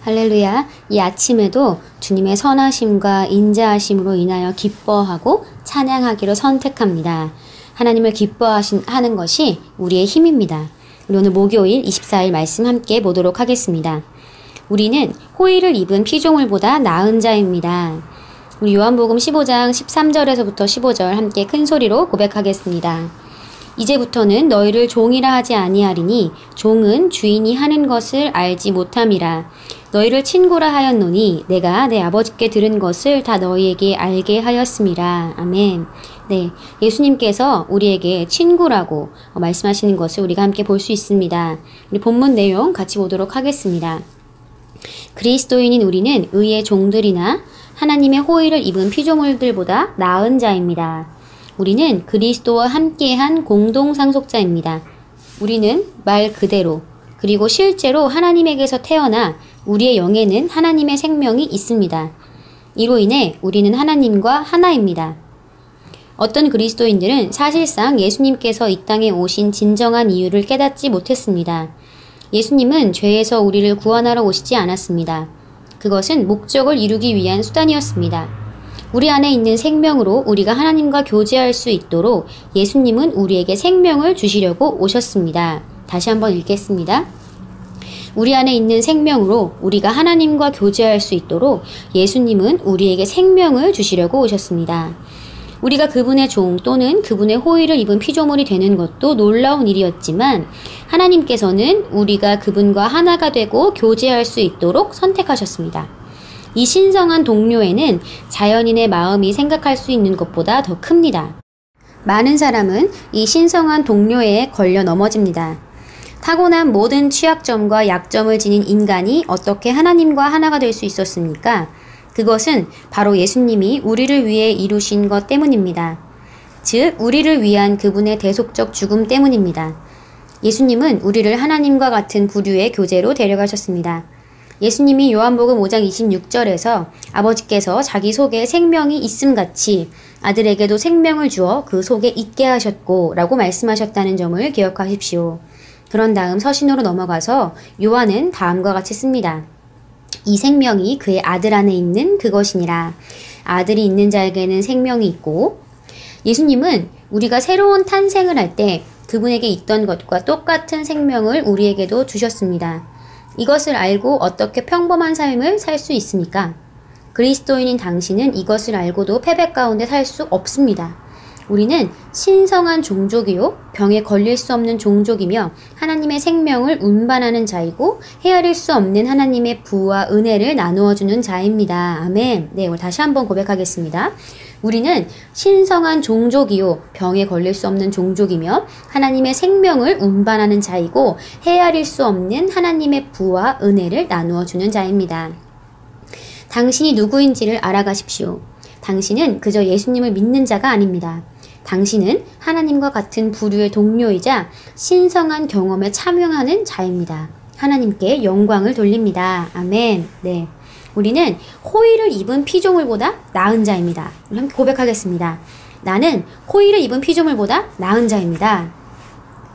할렐루야. 이 아침에도 주님의 선하심과 인자하심으로 인하여 기뻐하고 찬양하기로 선택합니다. 하나님을 기뻐하는 것이 우리의 힘입니다. 우리 오늘 목요일 24일 말씀 함께 보도록 하겠습니다. 우리는 호의를 입은 피조물보다 나은 자입니다. 우리 요한복음 15장 13절에서부터 15절 함께 큰 소리로 고백하겠습니다. 이제부터는 너희를 종이라 하지 아니하리니 종은 주인이 하는 것을 알지 못함이라. 너희를 친구라 하였노니 내가 내 아버지께 들은 것을 다 너희에게 알게 하였음이라. 아멘. 네, 예수님께서 우리에게 친구라고 말씀하시는 것을 우리가 함께 볼 수 있습니다. 우리 본문 내용 같이 보도록 하겠습니다. 그리스도인인 우리는 의의 종들이나 하나님의 호의를 입은 피조물들보다 나은 자입니다. 우리는 그리스도와 함께한 공동상속자입니다. 우리는 말 그대로 그리고 실제로 하나님에게서 태어나 우리의 영에는 하나님의 생명이 있습니다. 이로 인해 우리는 하나님과 하나입니다. 어떤 그리스도인들은 사실상 예수님께서 이 땅에 오신 진정한 이유를 깨닫지 못했습니다. 예수님은 죄에서 우리를 구원하러 오시지 않았습니다. 그것은 목적을 이루기 위한 수단이었습니다. 우리 안에 있는 생명으로 우리가 하나님과 교제할 수 있도록 예수님은 우리에게 생명을 주시려고 오셨습니다. 다시 한번 읽겠습니다. 우리 안에 있는 생명으로 우리가 하나님과 교제할 수 있도록 예수님은 우리에게 생명을 주시려고 오셨습니다. 우리가 그분의 종 또는 그분의 호의를 입은 피조물이 되는 것도 놀라운 일이었지만 하나님께서는 우리가 그분과 하나가 되고 교제할 수 있도록 선택하셨습니다. 이 신성한 동료에는 자연인의 마음이 생각할 수 있는 것보다 더 큽니다. 많은 사람은 이 신성한 동료에 걸려 넘어집니다. 타고난 모든 취약점과 약점을 지닌 인간이 어떻게 하나님과 하나가 될 수 있었습니까? 그것은 바로 예수님이 우리를 위해 이루신 것 때문입니다. 즉, 우리를 위한 그분의 대속적 죽음 때문입니다. 예수님은 우리를 하나님과 같은 부류의 교제로 데려가셨습니다. 예수님이 요한복음 5장 26절에서 아버지께서 자기 속에 생명이 있음같이 아들에게도 생명을 주어 그 속에 있게 하셨고 라고 말씀하셨다는 점을 기억하십시오. 그런 다음 서신으로 넘어가서 요한은 다음과 같이 씁니다. 이 생명이 그의 아들 안에 있는 그것이니라. 아들이 있는 자에게는 생명이 있고. 예수님은 우리가 새로운 탄생을 할 때 그분에게 있던 것과 똑같은 생명을 우리에게도 주셨습니다. 이것을 알고 어떻게 평범한 삶을 살 수 있습니까? 그리스도인인 당신은 이것을 알고도 패배 가운데 살 수 없습니다. 우리는 신성한 종족이요 병에 걸릴 수 없는 종족이며 하나님의 생명을 운반하는 자이고 헤아릴 수 없는 하나님의 부와 은혜를 나누어주는 자입니다. 아멘. 네, 오늘 다시 한번 고백하겠습니다. 우리는 신성한 종족이요 병에 걸릴 수 없는 종족이며 하나님의 생명을 운반하는 자이고 헤아릴 수 없는 하나님의 부와 은혜를 나누어주는 자입니다. 당신이 누구인지를 알아가십시오. 당신은 그저 예수님을 믿는 자가 아닙니다. 당신은 하나님과 같은 부류의 동료이자 신성한 경험에 참여하는 자입니다. 하나님께 영광을 돌립니다. 아멘. 네. 우리는 호의를 입은 피조물보다 나은 자입니다. 우리 함께 고백하겠습니다. 나는 호의를 입은 피조물보다 나은 자입니다.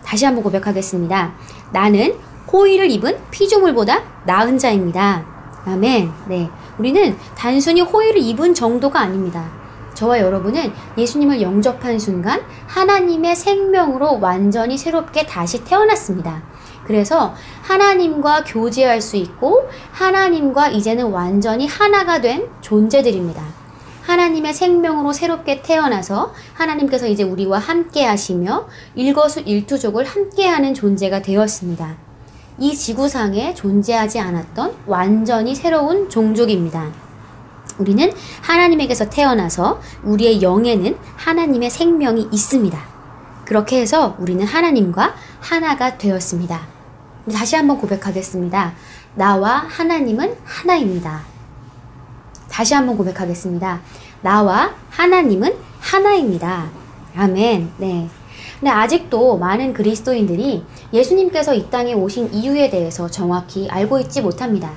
다시 한번 고백하겠습니다. 나는 호의를 입은 피조물보다 나은 자입니다. 아멘. 네. 우리는 단순히 호의를 입은 정도가 아닙니다. 저와 여러분은 예수님을 영접한 순간 하나님의 생명으로 완전히 새롭게 다시 태어났습니다. 그래서 하나님과 교제할 수 있고 하나님과 이제는 완전히 하나가 된 존재들입니다. 하나님의 생명으로 새롭게 태어나서 하나님께서 이제 우리와 함께 하시며 일거수일투족을 함께하는 존재가 되었습니다. 이 지구상에 존재하지 않았던 완전히 새로운 종족입니다. 우리는 하나님에게서 태어나서 우리의 영에는 하나님의 생명이 있습니다. 그렇게 해서 우리는 하나님과 하나가 되었습니다. 다시 한번 고백하겠습니다. 나와 하나님은 하나입니다. 다시 한번 고백하겠습니다. 나와 하나님은 하나입니다. 아멘. 네. 근데 아직도 많은 그리스도인들이 예수님께서 이 땅에 오신 이유에 대해서 정확히 알고 있지 못합니다.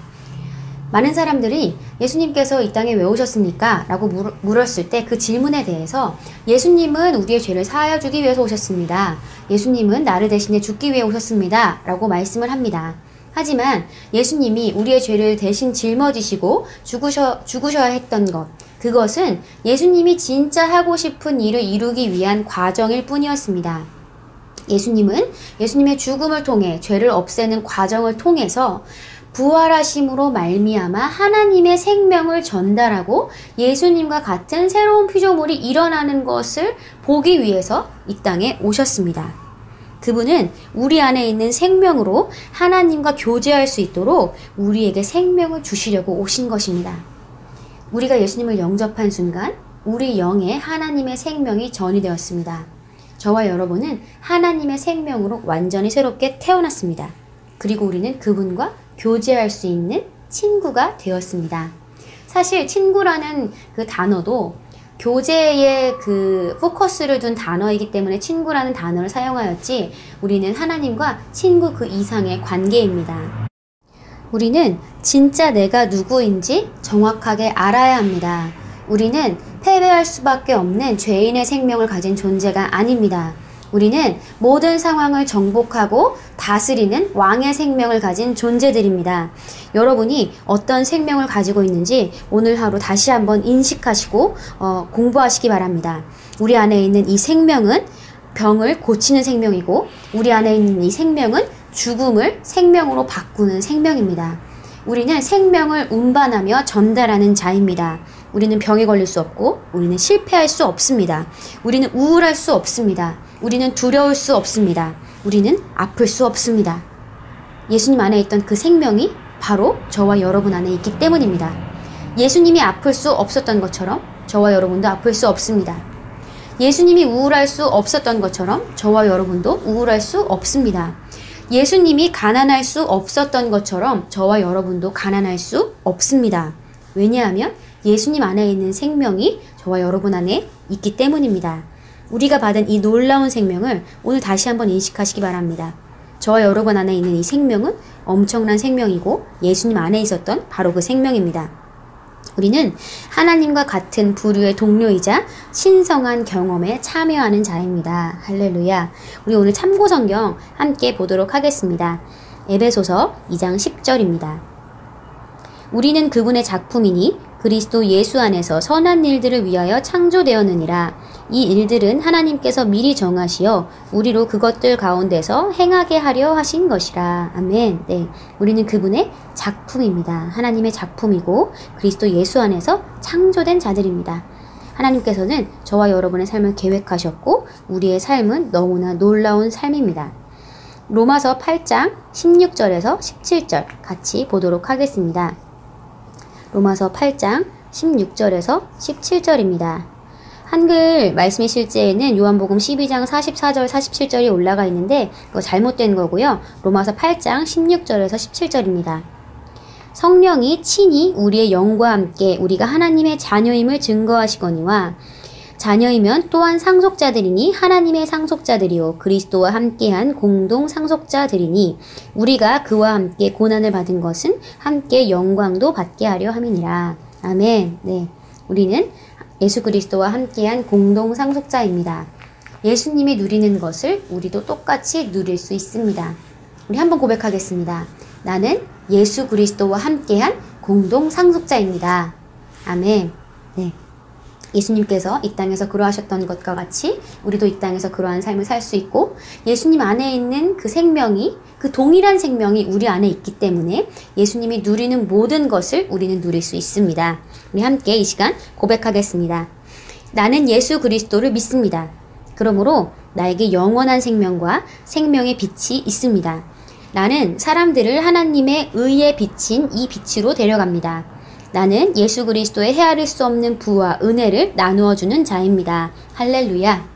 많은 사람들이 예수님께서 이 땅에 왜 오셨습니까? 라고 물었을 때 그 질문에 대해서 예수님은 우리의 죄를 사하여 주기 위해서 오셨습니다. 예수님은 나를 대신해 죽기 위해 오셨습니다. 라고 말씀을 합니다. 하지만 예수님이 우리의 죄를 대신 짊어지시고 죽으셔야 했던 것, 그것은 예수님이 진짜 하고 싶은 일을 이루기 위한 과정일 뿐이었습니다. 예수님은 예수님의 죽음을 통해 죄를 없애는 과정을 통해서 부활하심으로 말미암아 하나님의 생명을 전달하고 예수님과 같은 새로운 피조물이 일어나는 것을 보기 위해서 이 땅에 오셨습니다. 그분은 우리 안에 있는 생명으로 하나님과 교제할 수 있도록 우리에게 생명을 주시려고 오신 것입니다. 우리가 예수님을 영접한 순간 우리 영에 하나님의 생명이 전이 되었습니다. 저와 여러분은 하나님의 생명으로 완전히 새롭게 태어났습니다. 그리고 우리는 그분과 교제할 수 있는 친구가 되었습니다. 사실 친구라는 그 단어도 교제에 그 포커스를 둔 단어이기 때문에 친구라는 단어를 사용하였지, 우리는 하나님과 친구 그 이상의 관계입니다. 우리는 진짜 내가 누구인지 정확하게 알아야 합니다. 우리는 패배할 수밖에 없는 죄인의 생명을 가진 존재가 아닙니다. 우리는 모든 상황을 정복하고 다스리는 왕의 생명을 가진 존재들입니다. 여러분이 어떤 생명을 가지고 있는지 오늘 하루 다시 한번 인식하시고 공부하시기 바랍니다. 우리 안에 있는 이 생명은 병을 고치는 생명이고, 우리 안에 있는 이 생명은 죽음을 생명으로 바꾸는 생명입니다. 우리는 생명을 운반하며 전달하는 자입니다. 우리는 병에 걸릴 수 없고, 우리는 실패할 수 없습니다. 우리는 우울할 수 없습니다. 우리는 두려울 수 없습니다. 우리는 아플 수 없습니다. 예수님 안에 있던 그 생명이 바로 저와 여러분 안에 있기 때문입니다. 예수님이 아플 수 없었던 것처럼 저와 여러분도 아플 수 없습니다. 예수님이 우울할 수 없었던 것처럼 저와 여러분도 우울할 수 없습니다. 예수님이 가난할 수 없었던 것처럼 저와 여러분도 가난할 수 없습니다. 왜냐하면 예수님 안에 있는 생명이 저와 여러분 안에 있기 때문입니다. 우리가 받은 이 놀라운 생명을 오늘 다시 한번 인식하시기 바랍니다. 저와 여러분 안에 있는 이 생명은 엄청난 생명이고 예수님 안에 있었던 바로 그 생명입니다. 우리는 하나님과 같은 부류의 동료이자 신성한 경험에 참여하는 자입니다. 할렐루야. 우리 오늘 참고 성경 함께 보도록 하겠습니다. 에베소서 2장 10절입니다. 우리는 그분의 작품이니 그리스도 예수 안에서 선한 일들을 위하여 창조되었느니라. 이 일들은 하나님께서 미리 정하시어 우리로 그것들 가운데서 행하게 하려 하신 것이라. 아멘. 네, 우리는 그분의 작품입니다. 하나님의 작품이고 그리스도 예수 안에서 창조된 자들입니다. 하나님께서는 저와 여러분의 삶을 계획하셨고 우리의 삶은 너무나 놀라운 삶입니다. 로마서 8장 16절에서 17절 같이 보도록 하겠습니다. 로마서 8장 16절에서 17절입니다. 한글 말씀의 실제에는 요한복음 12장 44절 47절이 올라가 있는데 그거 잘못된 거고요. 로마서 8장 16절에서 17절입니다. 성령이 친히 우리의 영과 함께 우리가 하나님의 자녀임을 증거하시거니와 자녀이면 또한 상속자들이니 하나님의 상속자들이요 그리스도와 함께한 공동 상속자들이니 우리가 그와 함께 고난을 받은 것은 함께 영광도 받게 하려 함이니라. 아멘. 네, 우리는 예수 그리스도와 함께한 공동 상속자입니다. 예수님이 누리는 것을 우리도 똑같이 누릴 수 있습니다. 우리 한번 고백하겠습니다. 나는 예수 그리스도와 함께한 공동 상속자입니다. 아멘. 네. 예수님께서 이 땅에서 그러하셨던 것과 같이 우리도 이 땅에서 그러한 삶을 살 수 있고 예수님 안에 있는 그 생명이, 그 동일한 생명이 우리 안에 있기 때문에 예수님이 누리는 모든 것을 우리는 누릴 수 있습니다. 우리 함께 이 시간 고백하겠습니다. 나는 예수 그리스도를 믿습니다. 그러므로 나에게 영원한 생명과 생명의 빛이 있습니다. 나는 사람들을 하나님의 의에 비친 이 빛으로 데려갑니다. 나는 예수 그리스도의 헤아릴 수 없는 부와 은혜를 나누어 주는 자입니다. 할렐루야.